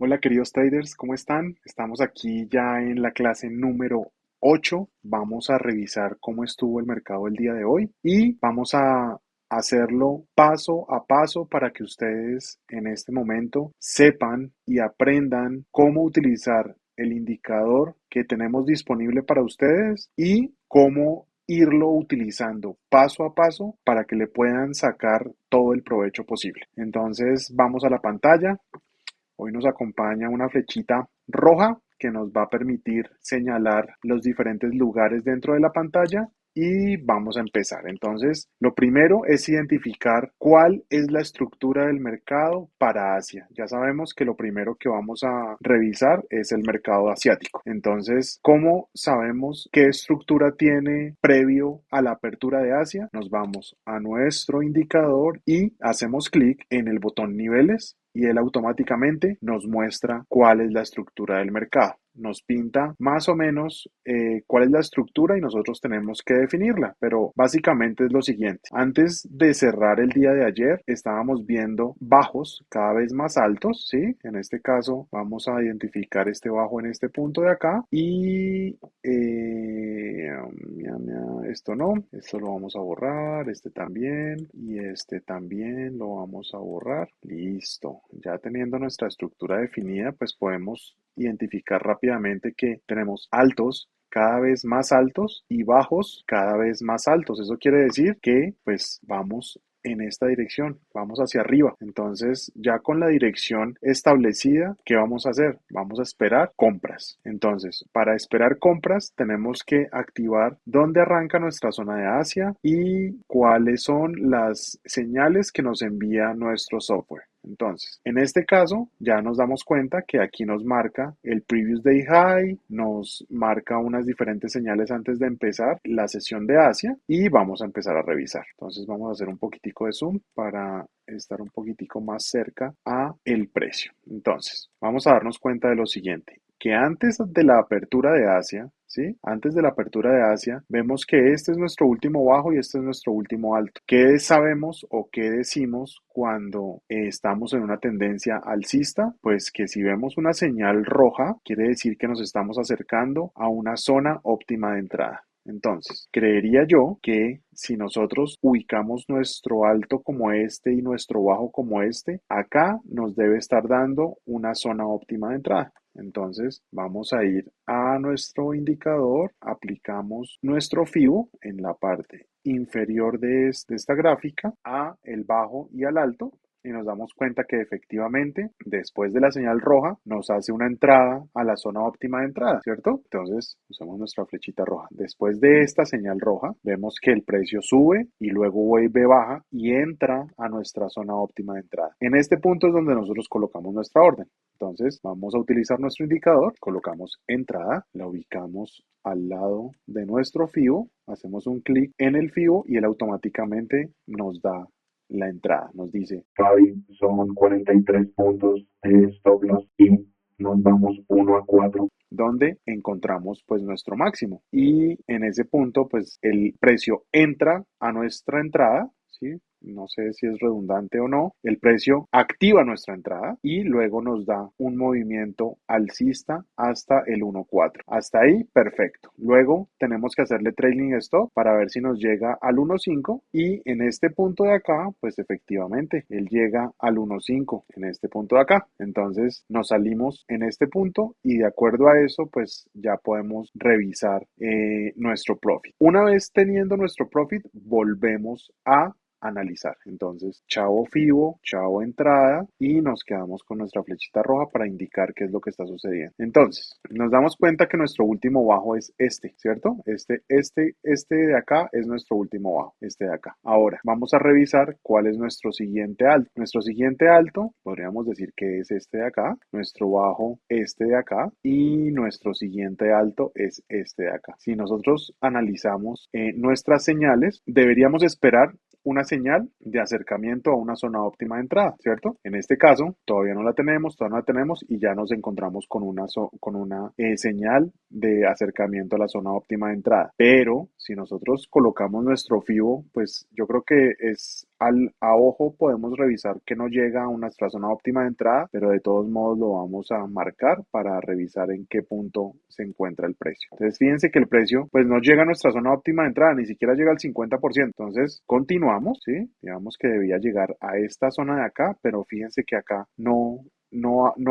Hola queridos traders, ¿cómo están? Estamos aquí ya en la clase número 8. Vamos a revisar cómo estuvo el mercado el día de hoy y vamos a hacerlo paso a paso para que ustedes en este momento sepan y aprendan cómo utilizar el indicador que tenemos disponible para ustedes y cómo irlo utilizando paso a paso para que le puedan sacar todo el provecho posible. Entonces vamos a la pantalla. Hoy nos acompaña una flechita roja que nos va a permitir señalar los diferentes lugares dentro de la pantalla y vamos a empezar. Entonces, lo primero es identificar cuál es la estructura del mercado para Asia. Ya sabemos que lo primero que vamos a revisar es el mercado asiático. Entonces, ¿cómo sabemos qué estructura tiene previo a la apertura de Asia? Nos vamos a nuestro indicador y hacemos clic en el botón niveles y él automáticamente nos muestra cuál es la estructura del mercado. Nos pinta más o menos cuál es la estructura y nosotros tenemos que definirla, pero básicamente es lo siguiente. Antes de cerrar el día de ayer, estábamos viendo bajos cada vez más altos, ¿sí? En este caso, vamos a identificar este bajo en este punto de acá y esto no, esto lo vamos a borrar, este también y este también lo vamos a borrar. Listo, ya teniendo nuestra estructura definida, pues podemos identificar rápidamente que tenemos altos cada vez más altos y bajos cada vez más altos. Eso quiere decir que pues vamos en esta dirección, vamos hacia arriba. Entonces, ya con la dirección establecida, ¿qué vamos a hacer? Vamos a esperar compras. Entonces, para esperar compras, tenemos que activar dónde arranca nuestra zona de Asia y cuáles son las señales que nos envía nuestro software. Entonces, en este caso, ya nos damos cuenta que aquí nos marca el previous day high, nos marca unas diferentes señales antes de empezar la sesión de Asia y vamos a empezar a revisar. Entonces, vamos a hacer un poquitico de zoom para estar un poquitico más cerca a el precio. Entonces, vamos a darnos cuenta de lo siguiente, que antes de la apertura de Asia, ¿sí? Antes de la apertura de Asia, vemos que este es nuestro último bajo y este es nuestro último alto. ¿Qué sabemos o qué decimos cuando estamos en una tendencia alcista? Pues que si vemos una señal roja, quiere decir que nos estamos acercando a una zona óptima de entrada. Entonces, creería yo que si nosotros ubicamos nuestro alto como este y nuestro bajo como este, acá nos debe estar dando una zona óptima de entrada. Entonces vamos a ir a nuestro indicador, aplicamos nuestro FIBO en la parte inferior de esta gráfica a el bajo y al alto y nos damos cuenta que efectivamente después de la señal roja nos hace una entrada a la zona óptima de entrada, ¿cierto? Entonces usamos nuestra flechita roja. Después de esta señal roja vemos que el precio sube y luego vuelve baja y entra a nuestra zona óptima de entrada. En este punto es donde nosotros colocamos nuestra orden. Entonces vamos a utilizar nuestro indicador, colocamos entrada, la ubicamos al lado de nuestro FIBO, hacemos un clic en el FIBO y él automáticamente nos da la entrada. Nos dice, Fabi, son 43 puntos de stop loss y nos vamos 1 a 4 donde encontramos pues nuestro máximo y en ese punto pues el precio entra a nuestra entrada, ¿sí? No sé si es redundante o no, el precio activa nuestra entrada y luego nos da un movimiento alcista hasta el 1.4. Hasta ahí, perfecto. Luego tenemos que hacerle trailing stop para ver si nos llega al 1.5 y en este punto de acá, pues efectivamente, él llega al 1.5 en este punto de acá. Entonces nos salimos en este punto y de acuerdo a eso, pues ya podemos revisar nuestro profit. Una vez teniendo nuestro profit, volvemos a analizar. Entonces, chavo FIBO, chavo entrada y nos quedamos con nuestra flechita roja para indicar qué es lo que está sucediendo. Entonces, nos damos cuenta que nuestro último bajo es este, ¿cierto? Este de acá es nuestro último bajo, este de acá. Ahora, vamos a revisar cuál es nuestro siguiente alto. Nuestro siguiente alto, podríamos decir que es este de acá, nuestro bajo este de acá y nuestro siguiente alto es este de acá. Si nosotros analizamos nuestras señales, deberíamos esperar una señal de acercamiento a una zona óptima de entrada, ¿cierto? En este caso, todavía no la tenemos, y ya nos encontramos con una señal de acercamiento a la zona óptima de entrada. Pero si nosotros colocamos nuestro FIBO, pues yo creo que es a ojo podemos revisar que no llega a nuestra zona óptima de entrada, pero de todos modos lo vamos a marcar para revisar en qué punto se encuentra el precio. Entonces fíjense que el precio pues no llega a nuestra zona óptima de entrada, ni siquiera llega al 50%. Entonces continuamos, ¿sí? Digamos que debía llegar a esta zona de acá, pero fíjense que acá no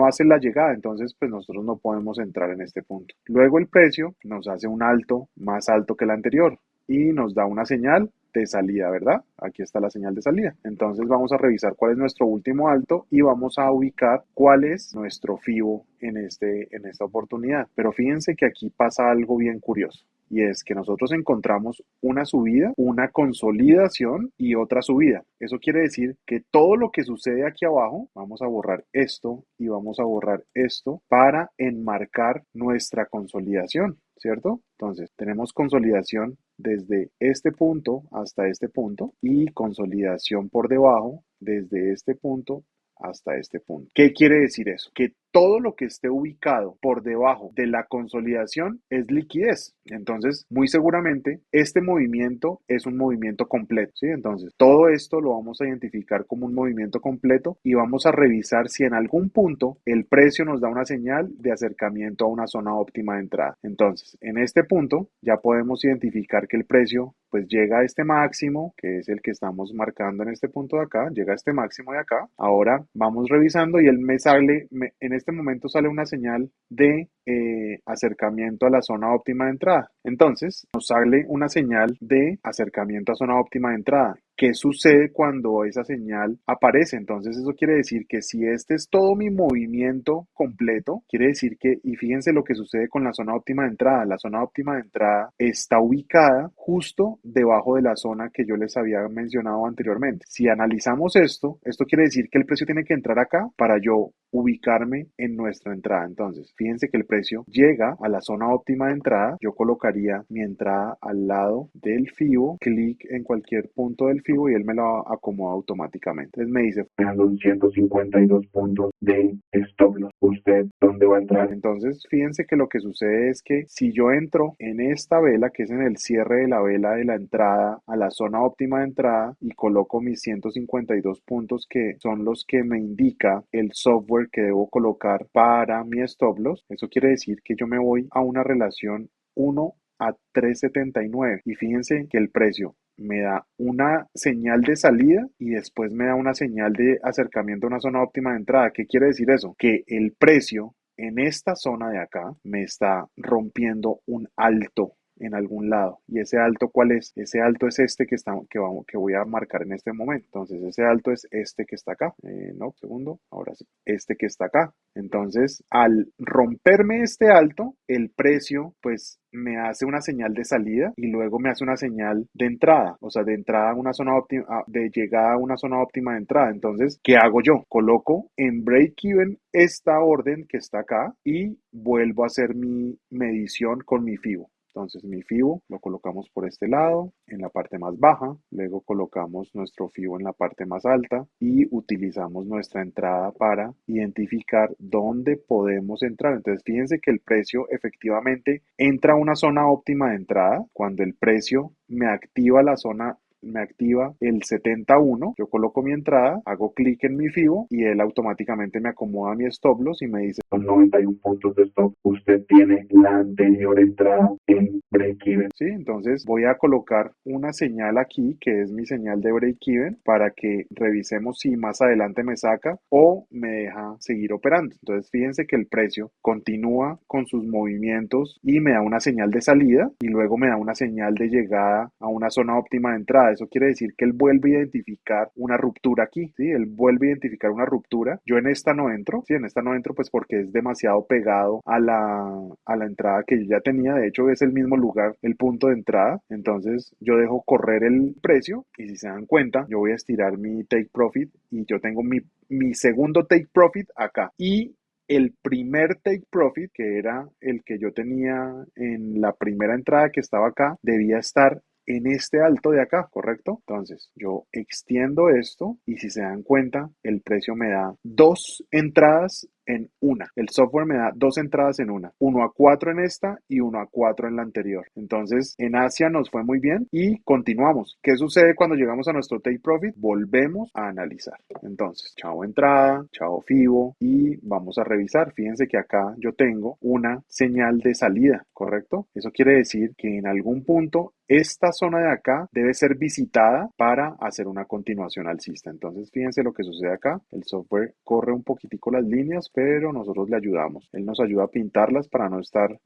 hace la llegada, entonces pues nosotros no podemos entrar en este punto. Luego el precio nos hace un alto más alto que el anterior y nos da una señal de salida, ¿verdad? Aquí está la señal de salida. Entonces vamos a revisar cuál es nuestro último alto y vamos a ubicar cuál es nuestro FIBO en esta oportunidad. Pero fíjense que aquí pasa algo bien curioso. Y es que nosotros encontramos una subida, una consolidación y otra subida. Eso quiere decir que todo lo que sucede aquí abajo, vamos a borrar esto y vamos a borrar esto para enmarcar nuestra consolidación, ¿cierto? Entonces, tenemos consolidación desde este punto hasta este punto y consolidación por debajo desde este punto hasta este punto. ¿Qué quiere decir eso? Que todo lo que esté ubicado por debajo de la consolidación es liquidez. Entonces, muy seguramente, este movimiento es un movimiento completo, ¿sí? Entonces, todo esto lo vamos a identificar como un movimiento completo y vamos a revisar si en algún punto el precio nos da una señal de acercamiento a una zona óptima de entrada. Entonces, en este punto ya podemos identificar que el precio pues llega a este máximo, que es el que estamos marcando en este punto de acá, llega a este máximo de acá. Ahora vamos revisando y él me sale, en este momento sale una señal de acercamiento a la zona óptima de entrada. Entonces nos sale una señal de acercamiento a zona óptima de entrada. ¿Qué sucede cuando esa señal aparece? Entonces eso quiere decir que si este es todo mi movimiento completo, quiere decir que, y fíjense lo que sucede con la zona óptima de entrada. La zona óptima de entrada está ubicada justo debajo de la zona que yo les había mencionado anteriormente. Si analizamos esto quiere decir que el precio tiene que entrar acá para yo ubicarme en nuestra entrada. Entonces, fíjense que el precio llega a la zona óptima de entrada. Yo colocaría mi entrada al lado del FIBO, clic en cualquier punto del FIBO y él me lo acomoda automáticamente. Entonces me dice, a los 152 puntos de stop loss. ¿Usted dónde va a entrar? entonces fíjense que lo que sucede es que si yo entro en esta vela, que es en el cierre de la vela de la entrada a la zona óptima de entrada y coloco mis 152 puntos que son los que me indica el software que debo colocar para mi stop loss, eso quiere decir que yo me voy a una relación 1:379 y fíjense que el precio me da una señal de salida y después me da una señal de acercamiento a una zona óptima de entrada. ¿Qué quiere decir eso? Que el precio en esta zona de acá me está rompiendo un alto en algún lado. ¿Y ese alto cuál es? Ese alto es este que voy a marcar en este momento. Entonces, ese alto es este que está acá. No, segundo, ahora sí. Este que está acá. Entonces, al romperme este alto, el precio, pues, me hace una señal de salida y luego me hace una señal de entrada, o sea, de entrada a una zona óptima, de llegada a una zona óptima de entrada. Entonces, ¿qué hago yo? Coloco en break-even esta orden que está acá y vuelvo a hacer mi medición con mi FIBO. Entonces mi FIBO lo colocamos por este lado, en la parte más baja, luego colocamos nuestro FIBO en la parte más alta y utilizamos nuestra entrada para identificar dónde podemos entrar. Entonces fíjense que el precio efectivamente entra a una zona óptima de entrada cuando el precio me activa el 71, yo coloco mi entrada, hago clic en mi FIBO y él automáticamente me acomoda mi stop loss y me dice, Con 91 puntos de stop, usted tiene la anterior entrada en break-even. ¿sí? Entonces voy a colocar una señal aquí que es mi señal de break-even para que revisemos si más adelante me saca o me deja seguir operando. Entonces fíjense que el precio continúa con sus movimientos y me da una señal de salida y luego me da una señal de llegada a una zona óptima de entrada. Eso quiere decir que él vuelve a identificar una ruptura aquí, ¿sí? Él vuelve a identificar una ruptura. Yo en esta no entro, ¿sí? En esta no entro pues porque es demasiado pegado a la entrada que yo ya tenía. De hecho es el mismo lugar, el punto de entrada. Entonces yo dejo correr el precio y si se dan cuenta yo voy a estirar mi take profit y yo tengo mi segundo take profit acá. Y el primer take profit, que era el que yo tenía en la primera entrada que estaba acá, debía estar en este alto de acá, ¿correcto? Entonces yo extiendo esto y si se dan cuenta, el precio me da dos entradas en una. El software me da dos entradas en una, 1 a 4 en esta y 1 a 4 en la anterior. Entonces, en Asia nos fue muy bien y continuamos. ¿Qué sucede cuando llegamos a nuestro take profit? Volvemos a analizar. Entonces, chao entrada, chao FIBO y vamos a revisar. Fíjense que acá yo tengo una señal de salida, ¿correcto? Eso quiere decir que en algún punto esta zona de acá debe ser visitada para hacer una continuación alcista. Entonces, fíjense lo que sucede acá. El software corre un poquitico las líneas, pero nosotros le ayudamos. Él nos ayuda a pintarlas para no estar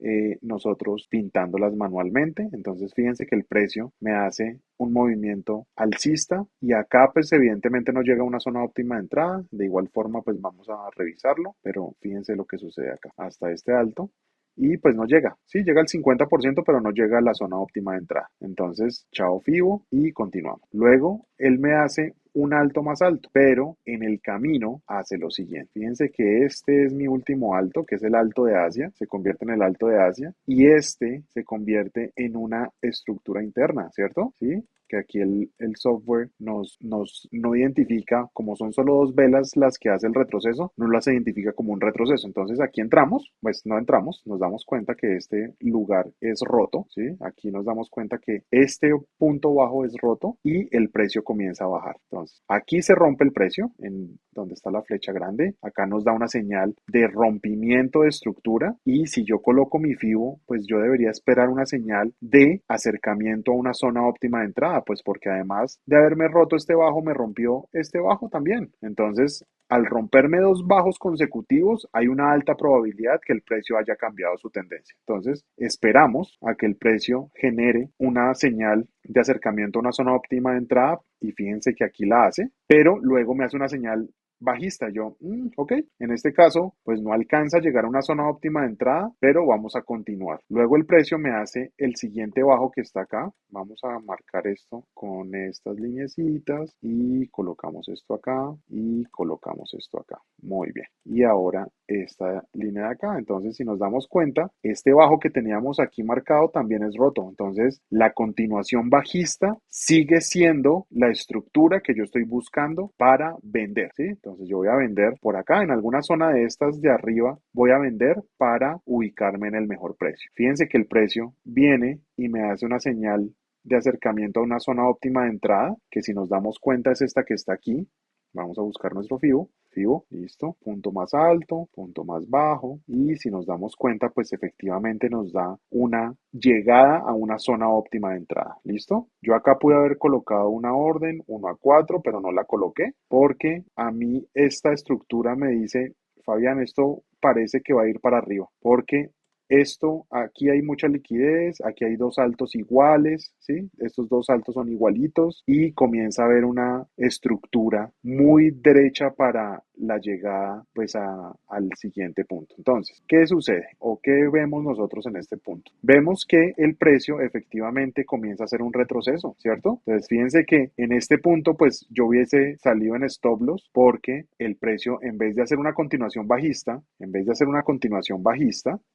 nosotros pintándolas manualmente. Entonces, fíjense que el precio me hace un movimiento alcista y acá pues evidentemente no llega a una zona óptima de entrada. De igual forma pues vamos a revisarlo, pero fíjense lo que sucede acá. Hasta este alto y pues no llega, sí, llega al 50%, pero no llega a la zona óptima de entrada. Entonces, chao FIBO y continuamos. Luego, él me hace un alto más alto, pero en el camino hace lo siguiente. Fíjense que este es mi último alto, que es el alto de Asia, se convierte en el alto de Asia, y este se convierte en una estructura interna, ¿cierto? ¿Sí? Que aquí el software no identifica, como son solo dos velas las que hace el retroceso, no las identifica como un retroceso. Entonces aquí entramos, pues no entramos, nos damos cuenta que este lugar es roto, ¿sí? Aquí nos damos cuenta que este punto bajo es roto y el precio comienza a bajar. Entonces aquí se rompe el precio, en donde está la flecha grande, acá nos da una señal de rompimiento de estructura y si yo coloco mi FIBO, pues yo debería esperar una señal de acercamiento a una zona óptima de entrada, pues porque además de haberme roto este bajo, me rompió este bajo también. Entonces, al romperme dos bajos consecutivos, hay una alta probabilidad que el precio haya cambiado su tendencia. Entonces, esperamos a que el precio genere una señal de acercamiento a una zona óptima de entrada y fíjense que aquí la hace, pero luego me hace una señal bajista. Yo, ok, en este caso, pues no alcanza a llegar a una zona óptima de entrada, pero vamos a continuar. Luego el precio me hace el siguiente bajo que está acá. Vamos a marcar esto con estas lineecitas y colocamos esto acá y colocamos esto acá. Muy bien. Y ahora esta línea de acá. Entonces, si nos damos cuenta, este bajo que teníamos aquí marcado también es roto. Entonces, la continuación bajista sigue siendo la estructura que yo estoy buscando para vender, ¿sí? Entonces, yo voy a vender por acá, en alguna zona de estas de arriba, voy a vender para ubicarme en el mejor precio. Fíjense que el precio viene y me hace una señal de acercamiento a una zona óptima de entrada, que si nos damos cuenta es esta que está aquí. Vamos a buscar nuestro FIBO. FIBO, listo, punto más alto, punto más bajo y si nos damos cuenta pues efectivamente nos da una llegada a una zona óptima de entrada, ¿listo? Yo acá pude haber colocado una orden 1 a 4 pero no la coloqué porque a mí esta estructura me dice, Fabián, esto parece que va a ir para arriba porque esto, aquí hay mucha liquidez, aquí hay dos altos iguales, ¿sí? Estos dos altos son igualitos y comienza a haber una estructura muy derecha para la llegada pues al siguiente punto. Entonces, ¿qué sucede o qué vemos nosotros en este punto? Vemos que el precio efectivamente comienza a hacer un retroceso, ¿cierto? Entonces, fíjense que en este punto pues yo hubiese salido en stop loss porque el precio en vez de hacer una continuación bajista,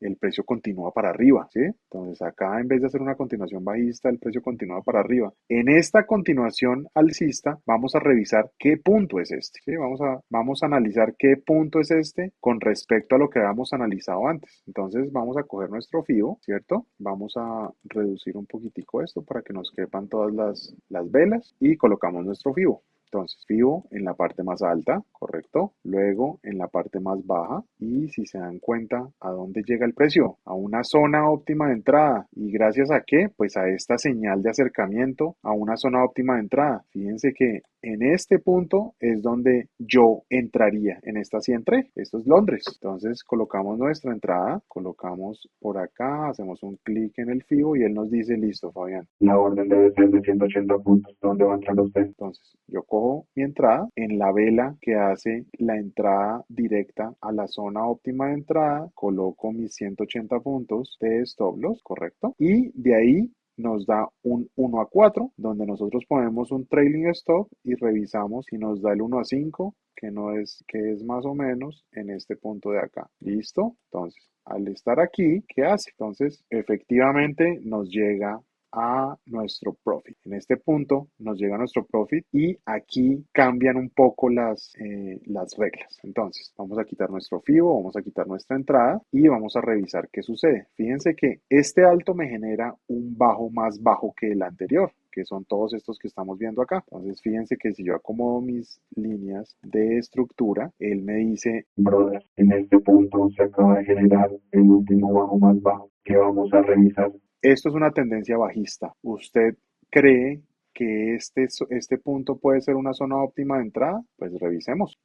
el precio continúa para arriba, ¿sí? Entonces acá en vez de hacer una continuación bajista, el precio continúa para arriba. En esta continuación alcista vamos a revisar qué punto es este, ¿sí? Vamos a analizar qué punto es este con respecto a lo que habíamos analizado antes. Entonces vamos a coger nuestro FIBO, ¿cierto? Vamos a reducir un poquitico esto para que nos quepan todas las velas y colocamos nuestro FIBO. Entonces, FIBO en la parte más alta, correcto. Luego en la parte más baja. Y si se dan cuenta, ¿a dónde llega el precio? A una zona óptima de entrada. ¿Y gracias a qué? Pues a esta señal de acercamiento a una zona óptima de entrada. Fíjense que en este punto es donde yo entraría. En esta sí entré. Esto es Londres. Entonces colocamos nuestra entrada, colocamos por acá, hacemos un clic en el FIBO y él nos dice, listo, Fabián. La orden debe ser de 180 puntos. ¿Dónde va a entrar usted? Entonces yo cojo mi entrada en la vela que hace la entrada directa a la zona óptima de entrada, coloco mis 180 puntos de stop loss, correcto, y de ahí nos da un 1 a 4 donde nosotros ponemos un trailing stop y revisamos si nos da el 1 a 5 que es más o menos en este punto de acá. ¿Listo? Entonces, al estar aquí, ¿qué hace? Entonces, efectivamente nos llega a nuestro profit. En este punto nos llega nuestro profit y aquí cambian un poco las reglas. Entonces, vamos a quitar nuestro FIBO, vamos a quitar nuestra entrada y vamos a revisar qué sucede. Fíjense que este alto me genera un bajo más bajo que el anterior, que son todos estos que estamos viendo acá. Entonces, fíjense que si yo acomodo mis líneas de estructura, él me dice, brother, en este punto se acaba de generar el último bajo más bajo que vamos a revisar. esto es una tendencia bajista. ¿Usted cree que este punto puede ser una zona óptima de entrada? Pues revisemos.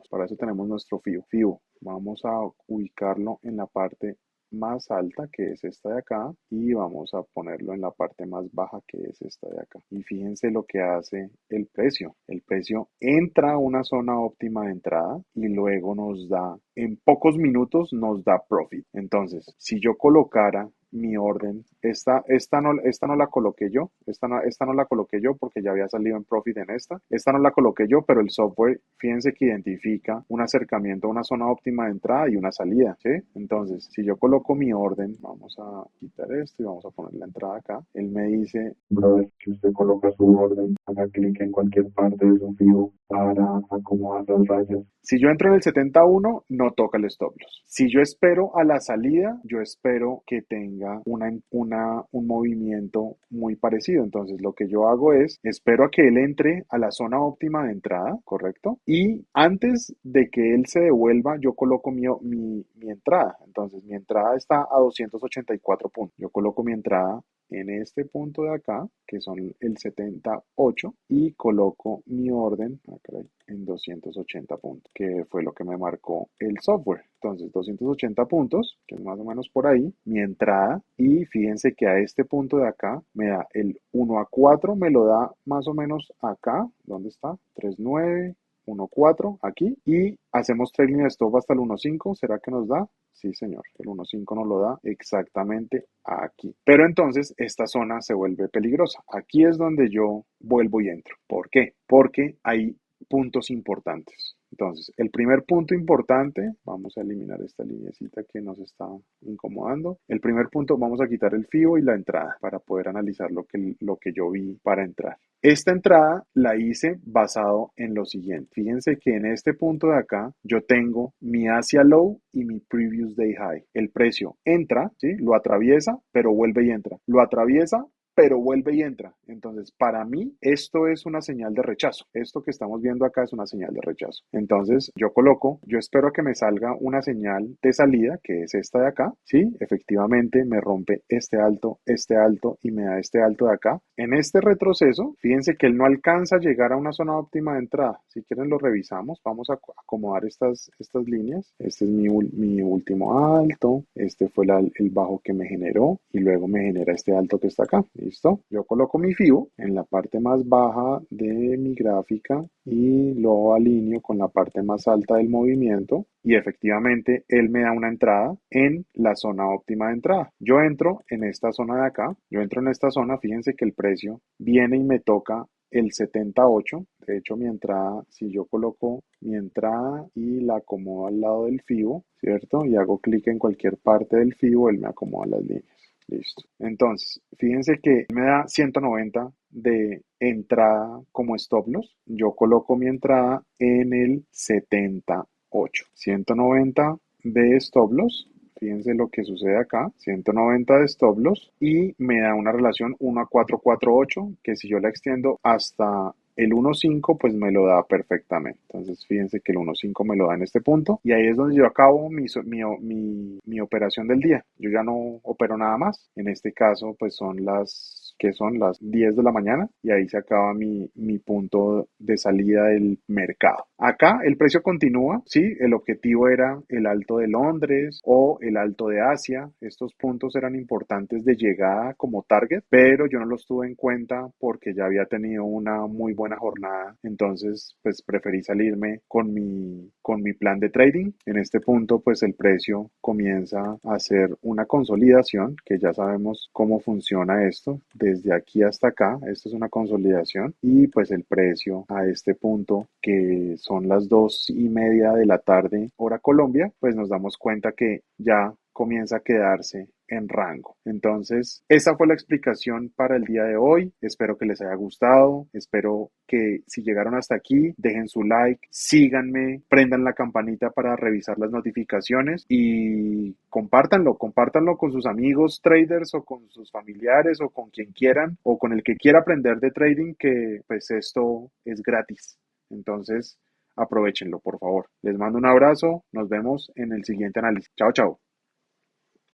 Para eso tenemos nuestro FIBO. Vamos a ubicarlo en la parte más alta, que es esta de acá, y vamos a ponerlo en la parte más baja, que es esta de acá. Y fíjense lo que hace el precio. El precio entra a una zona óptima de entrada y luego nos da, en pocos minutos nos da profit. Entonces, si yo colocara mi orden, esta no la coloqué yo, esta no la coloqué yo porque ya había salido en profit en esta no la coloqué yo, pero el software, fíjense que identifica un acercamiento a una zona óptima de entrada y una salida, ¿sí? Entonces, si yo coloco mi orden, vamos a quitar esto y vamos a poner la entrada acá, él me dice, brother, que usted coloca su orden, haga clic en cualquier parte de su FIBO para acomodar las rayas. si yo entro en el 71, no toca el stop loss. Si yo espero a la salida, yo espero que tenga un movimiento muy parecido. Entonces, lo que yo hago es, espero a que él entre a la zona óptima de entrada, ¿correcto? Y antes de que él se devuelva, yo coloco mi entrada. Entonces, mi entrada está a 284 puntos. Yo coloco mi entrada en este punto de acá, que son el 78, y coloco mi orden en 280 puntos, que fue lo que me marcó el software. Entonces, 280 puntos, que es más o menos por ahí, mi entrada, y fíjense que a este punto de acá me da el 1 a 4, me lo da más o menos acá, ¿dónde está? 3.9, 1.4 aquí, y hacemos trading de stop hasta el 1.5. ¿Será que nos da? Sí, señor, el 1.5 nos lo da exactamente aquí. Pero entonces esta zona se vuelve peligrosa. Aquí es donde yo vuelvo y entro. ¿Por qué? Porque hay puntos importantes. Entonces, el primer punto importante, vamos a eliminar esta linecita que nos está incomodando. El primer punto, vamos a quitar el FIBO y la entrada para poder analizar lo que yo vi para entrar. Esta entrada la hice basado en lo siguiente. Fíjense que en este punto de acá yo tengo mi Asia Low y mi Previous Day High. El precio entra, ¿sí? Lo atraviesa, pero vuelve y entra. Lo atraviesa, pero vuelve y entra. Entonces, para mí, esto es una señal de rechazo. Esto que estamos viendo acá es una señal de rechazo. Entonces, yo espero a que me salga una señal de salida, que es esta de acá. Sí, efectivamente, me rompe este alto y me da este alto de acá. En este retroceso, fíjense que él no alcanza a llegar a una zona óptima de entrada. Si quieren, lo revisamos. Vamos a acomodar estas líneas. Este es mi último alto. Este fue el bajo que me generó y luego me genera este alto que está acá. ¿Listo? Yo coloco mi FIBO en la parte más baja de mi gráfica y lo alineo con la parte más alta del movimiento y efectivamente él me da una entrada en la zona óptima de entrada. Yo entro en esta zona de acá, fíjense que el precio viene y me toca el 78. De hecho, mi entrada, si yo coloco mi entrada y la acomodo al lado del FIBO, ¿cierto? Y hago clic en cualquier parte del FIBO, él me acomoda las líneas. Listo. Entonces, fíjense que me da 190 de entrada como stop loss. Yo coloco mi entrada en el 78. 190 de stop loss. Fíjense lo que sucede acá. 190 de stop loss y me da una relación 1 a 448, que si yo la extiendo hasta el 1.5 pues me lo da perfectamente. Entonces fíjense que el 1.5 me lo da en este punto y ahí es donde yo acabo mi operación del día. Yo ya no opero nada más. En este caso pues son las 10 de la mañana y ahí se acaba mi punto de salida del mercado. Acá el precio continúa, sí, el objetivo era el alto de Londres o el alto de Asia. Estos puntos eran importantes de llegada como target, pero yo no los tuve en cuenta porque ya había tenido una muy buena jornada. Entonces, pues preferí salirme con mi plan de trading. En este punto, pues el precio comienza a hacer una consolidación, que ya sabemos cómo funciona esto. Desde aquí hasta acá, esto es una consolidación y pues el precio a este punto, que son las 2:30 de la tarde, hora Colombia, pues nos damos cuenta que ya comienza a quedarse en rango. Entonces, esa fue la explicación para el día de hoy. Espero que les haya gustado. Espero que si llegaron hasta aquí, dejen su like, síganme, prendan la campanita para revisar las notificaciones y compártanlo con sus amigos traders o con sus familiares o con quien quieran o con el que quiera aprender de trading, que pues esto es gratis. Entonces, aprovechenlo, por favor. Les mando un abrazo. Nos vemos en el siguiente análisis. Chao, chao.